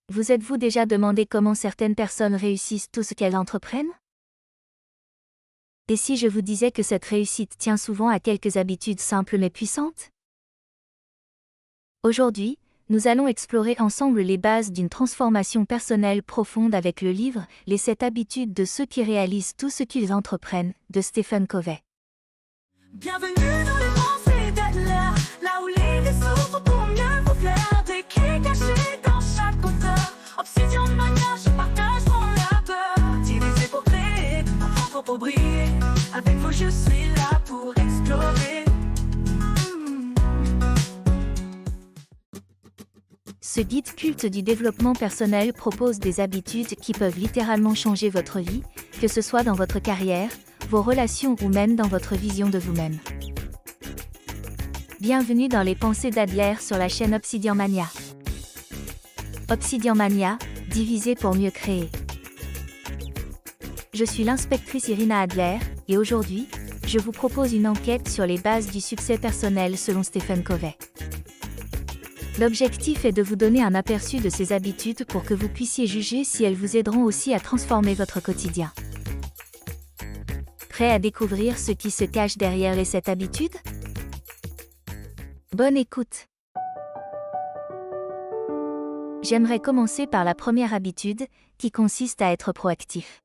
Vous êtes-vous déjà demandé comment certaines personnes réussissent tout ce qu'elles entreprennent? Et si je vous disais que cette réussite tient souvent à quelques habitudes simples mais puissantes? Aujourd'hui, nous allons explorer ensemble les bases d'une transformation personnelle profonde avec le livre « Les 7 habitudes de ceux qui réalisent tout ce qu'ils entreprennent » de Stephen Covey. Bienvenue dans les pensées d'Adler, là où les s'ouvrent pour mieux vous plaire. Des clés cachées dans chaque auteur. Obsidian Mania, je partage mon labeur. Divisé pour créer, apprendre pour briller. Avec vous, je suis là pour explorer. Ce guide culte du développement personnel propose des habitudes qui peuvent littéralement changer votre vie, que ce soit dans votre carrière, vos relations ou même dans votre vision de vous-même. Bienvenue dans les pensées d'Adler sur la chaîne Obsidian Mania. Obsidian Mania, divisé pour mieux créer. Je suis l'inspectrice Irina Adler, et aujourd'hui, je vous propose une enquête sur les bases du succès personnel selon Stephen Covey. L'objectif est de vous donner un aperçu de ces habitudes pour que vous puissiez juger si elles vous aideront aussi à transformer votre quotidien. Prêt à découvrir ce qui se cache derrière les 7 habitudes? Bonne écoute! J'aimerais commencer par la première habitude, qui consiste à être proactif.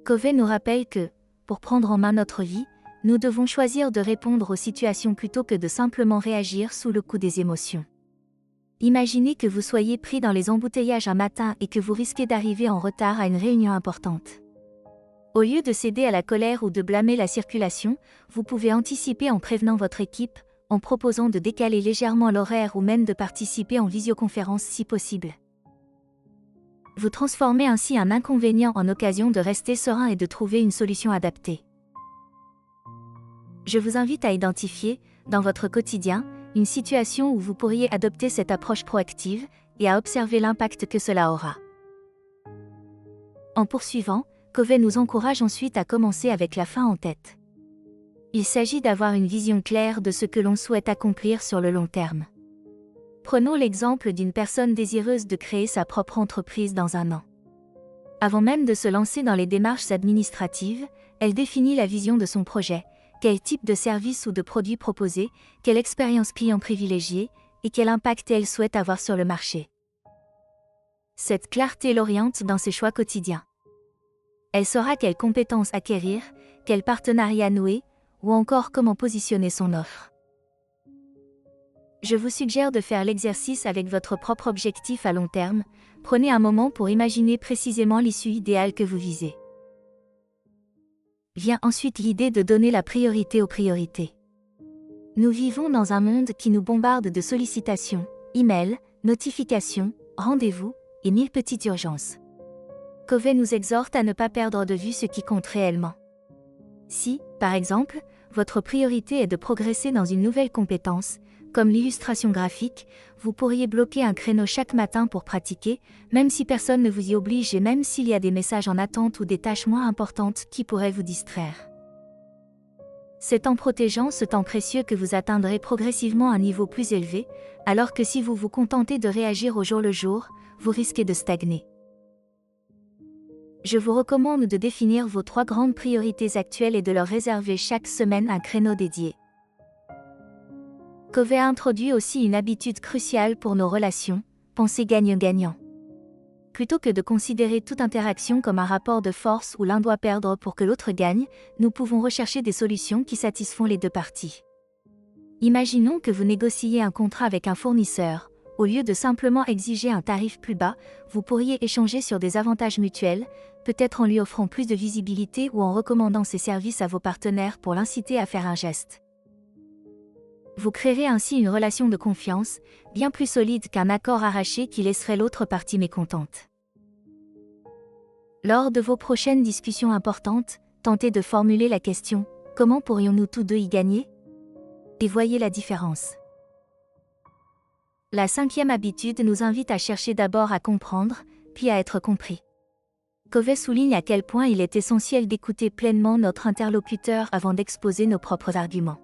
Covey nous rappelle que, pour prendre en main notre vie, nous devons choisir de répondre aux situations plutôt que de simplement réagir sous le coup des émotions. Imaginez que vous soyez pris dans les embouteillages un matin et que vous risquez d'arriver en retard à une réunion importante. Au lieu de céder à la colère ou de blâmer la circulation, vous pouvez anticiper en prévenant votre équipe, en proposant de décaler légèrement l'horaire ou même de participer en visioconférence si possible. Vous transformez ainsi un inconvénient en occasion de rester serein et de trouver une solution adaptée. Je vous invite à identifier, dans votre quotidien, une situation où vous pourriez adopter cette approche proactive et à observer l'impact que cela aura. En poursuivant, Covey nous encourage ensuite à commencer avec la fin en tête. Il s'agit d'avoir une vision claire de ce que l'on souhaite accomplir sur le long terme. Prenons l'exemple d'une personne désireuse de créer sa propre entreprise dans un an. Avant même de se lancer dans les démarches administratives, elle définit la vision de son projet. Quel type de service ou de produit proposer, quelle expérience client privilégiée, et quel impact elle souhaite avoir sur le marché. Cette clarté l'oriente dans ses choix quotidiens. Elle saura quelles compétences acquérir, quel partenariat nouer, ou encore comment positionner son offre. Je vous suggère de faire l'exercice avec votre propre objectif à long terme. Prenez un moment pour imaginer précisément l'issue idéale que vous visez. Vient ensuite l'idée de donner la priorité aux priorités. Nous vivons dans un monde qui nous bombarde de sollicitations, emails, notifications, rendez-vous, et 1000 petites urgences. Covey nous exhorte à ne pas perdre de vue ce qui compte réellement. Si, par exemple, votre priorité est de progresser dans une nouvelle compétence, comme l'illustration graphique, vous pourriez bloquer un créneau chaque matin pour pratiquer, même si personne ne vous y oblige et même s'il y a des messages en attente ou des tâches moins importantes qui pourraient vous distraire. C'est en protégeant ce temps précieux que vous atteindrez progressivement un niveau plus élevé, alors que si vous vous contentez de réagir au jour le jour, vous risquez de stagner. Je vous recommande de définir vos 3 grandes priorités actuelles et de leur réserver chaque semaine un créneau dédié. Covey introduit aussi une habitude cruciale pour nos relations, penser gagnant-gagnant. Plutôt que de considérer toute interaction comme un rapport de force où l'un doit perdre pour que l'autre gagne, nous pouvons rechercher des solutions qui satisfont les deux parties. Imaginons que vous négociez un contrat avec un fournisseur. Au lieu de simplement exiger un tarif plus bas, vous pourriez échanger sur des avantages mutuels, peut-être en lui offrant plus de visibilité ou en recommandant ses services à vos partenaires pour l'inciter à faire un geste. Vous créerez ainsi une relation de confiance, bien plus solide qu'un accord arraché qui laisserait l'autre partie mécontente. Lors de vos prochaines discussions importantes, tentez de formuler la question « Comment pourrions-nous tous deux y gagner ?» et voyez la différence. La 5e habitude nous invite à chercher d'abord à comprendre, puis à être compris. Covey souligne à quel point il est essentiel d'écouter pleinement notre interlocuteur avant d'exposer nos propres arguments.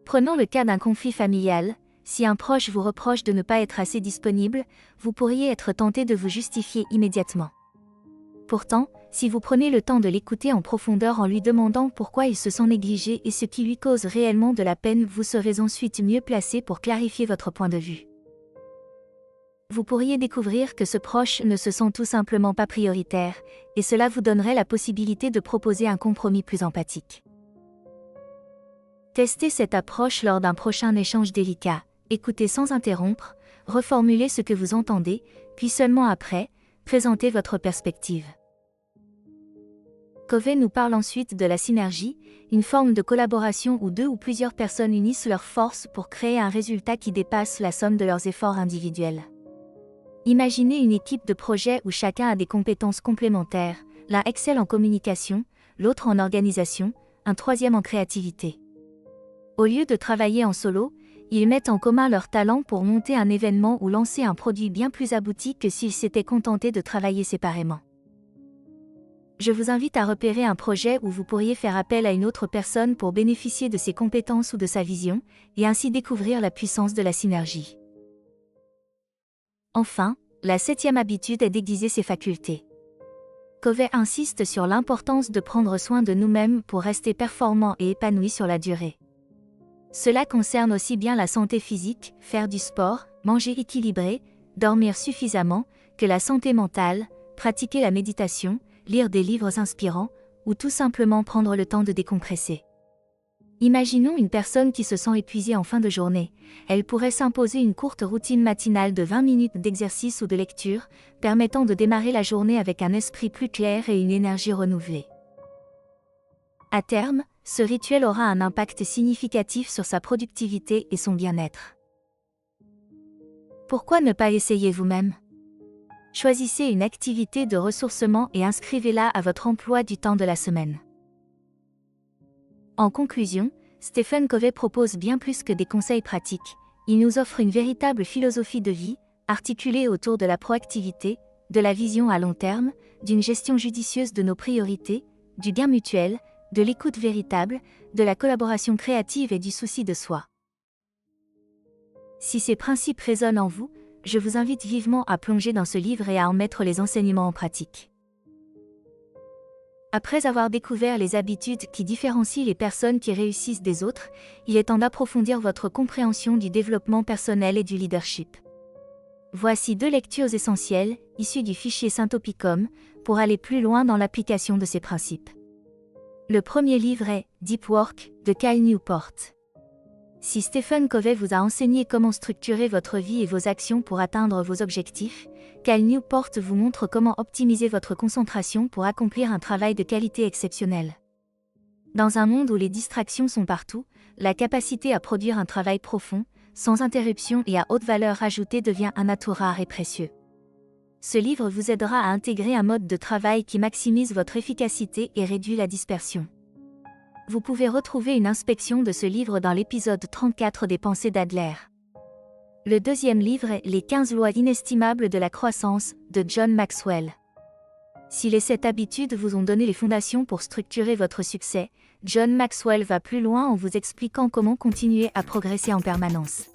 Prenons le cas d'un conflit familial. si un proche vous reproche de ne pas être assez disponible, vous pourriez être tenté de vous justifier immédiatement. Pourtant, si vous prenez le temps de l'écouter en profondeur en lui demandant pourquoi il se sent négligé et ce qui lui cause réellement de la peine, vous serez ensuite mieux placé pour clarifier votre point de vue. Vous pourriez découvrir que ce proche ne se sent tout simplement pas prioritaire, et cela vous donnerait la possibilité de proposer un compromis plus empathique. Testez cette approche lors d'un prochain échange délicat, écoutez sans interrompre, reformulez ce que vous entendez, puis seulement après, présentez votre perspective. Covey nous parle ensuite de la synergie, une forme de collaboration où deux ou plusieurs personnes unissent leurs forces pour créer un résultat qui dépasse la somme de leurs efforts individuels. Imaginez une équipe de projet où chacun a des compétences complémentaires, l'un excelle en communication, l'autre en organisation, un troisième en créativité. Au lieu de travailler en solo, ils mettent en commun leurs talents pour monter un événement ou lancer un produit bien plus abouti que s'ils s'étaient contentés de travailler séparément. Je vous invite à repérer un projet où vous pourriez faire appel à une autre personne pour bénéficier de ses compétences ou de sa vision, et ainsi découvrir la puissance de la synergie. Enfin, la 7e habitude est d'aiguiser ses facultés. Covey insiste sur l'importance de prendre soin de nous-mêmes pour rester performants et épanouis sur la durée. Cela concerne aussi bien la santé physique, faire du sport, manger équilibré, dormir suffisamment, que la santé mentale, pratiquer la méditation, lire des livres inspirants, ou tout simplement prendre le temps de décompresser. Imaginons une personne qui se sent épuisée en fin de journée. Elle pourrait s'imposer une courte routine matinale de 20 minutes d'exercice ou de lecture, permettant de démarrer la journée avec un esprit plus clair et une énergie renouvelée. À terme, ce rituel aura un impact significatif sur sa productivité et son bien-être. Pourquoi ne pas essayer vous-même ? Choisissez une activité de ressourcement et inscrivez-la à votre emploi du temps de la semaine. En conclusion, Stephen Covey propose bien plus que des conseils pratiques. Il nous offre une véritable philosophie de vie, articulée autour de la proactivité, de la vision à long terme, d'une gestion judicieuse de nos priorités, du gain mutuel, de l'écoute véritable, de la collaboration créative et du souci de soi. Si ces principes résonnent en vous, je vous invite vivement à plonger dans ce livre et à en mettre les enseignements en pratique. Après avoir découvert les habitudes qui différencient les personnes qui réussissent des autres, il est temps d'approfondir votre compréhension du développement personnel et du leadership. Voici 2 lectures essentielles, issues du fichier Syntopicon, pour aller plus loin dans l'application de ces principes. Le premier livre est « Deep Work » de Cal Newport. Si Stephen Covey vous a enseigné comment structurer votre vie et vos actions pour atteindre vos objectifs, Cal Newport vous montre comment optimiser votre concentration pour accomplir un travail de qualité exceptionnelle. Dans un monde où les distractions sont partout, la capacité à produire un travail profond, sans interruption et à haute valeur ajoutée devient un atout rare et précieux. Ce livre vous aidera à intégrer un mode de travail qui maximise votre efficacité et réduit la dispersion. Vous pouvez retrouver une inspection de ce livre dans l'épisode 34 des Pensées d'Adler. Le deuxième livre est Les 15 lois inestimables de la croissance, de John Maxwell. Si les 7 habitudes vous ont donné les fondations pour structurer votre succès, John Maxwell va plus loin en vous expliquant comment continuer à progresser en permanence.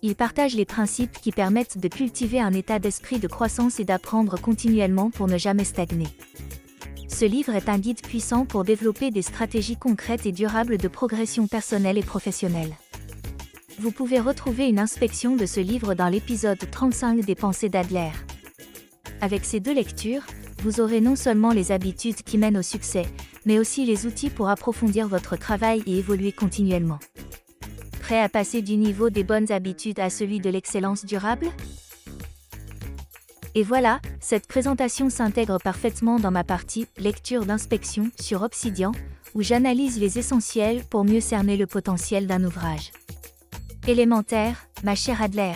Il partage les principes qui permettent de cultiver un état d'esprit de croissance et d'apprendre continuellement pour ne jamais stagner. Ce livre est un guide puissant pour développer des stratégies concrètes et durables de progression personnelle et professionnelle. Vous pouvez retrouver une inspection de ce livre dans l'épisode 35 des Pensées d'Adler. Avec ces 2 lectures, vous aurez non seulement les habitudes qui mènent au succès, mais aussi les outils pour approfondir votre travail et évoluer continuellement. Prêt à passer du niveau des bonnes habitudes à celui de l'excellence durable ? Et voilà, cette présentation s'intègre parfaitement dans ma partie « Lecture d'inspection » sur Obsidian, où j'analyse les essentiels pour mieux cerner le potentiel d'un ouvrage. Élémentaire, ma chère Adler.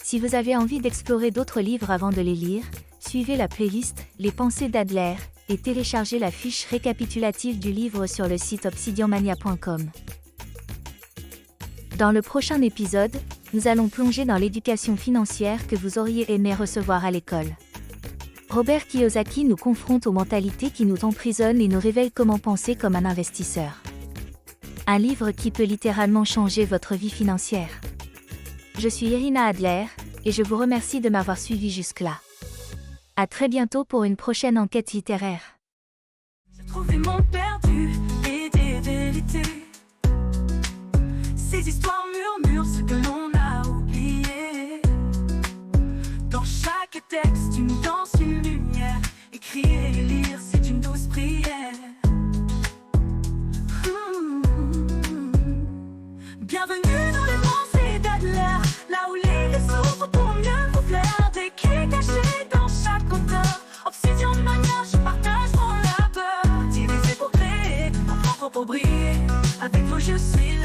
Si vous avez envie d'explorer d'autres livres avant de les lire, suivez la playlist « Les Pensées d'Adler » et téléchargez la fiche récapitulative du livre sur le site obsidianmania.com. Dans le prochain épisode, nous allons plonger dans l'éducation financière que vous auriez aimé recevoir à l'école. Robert Kiyosaki nous confronte aux mentalités qui nous emprisonnent et nous révèle comment penser comme un investisseur. Un livre qui peut littéralement changer votre vie financière. Je suis Irina Adler, et je vous remercie de m'avoir suivi jusque-là. À très bientôt pour une prochaine enquête littéraire. J'ai trouvé mon perdu et des vérités. Ces histoires murmurent ce que l'on a oublié. Dans chaque texte, une danse, une lumière. Écrire et lire, c'est une douce prière. Bienvenue dans les pensées d'Adler, là où les s'ouvrent pour mieux vous plaire. Des clés cachées dans chaque auteur. Obsidian de manière, je partage mon labeur. Divisé pour créer, en propre pour briller. Avec vos yeux, je suis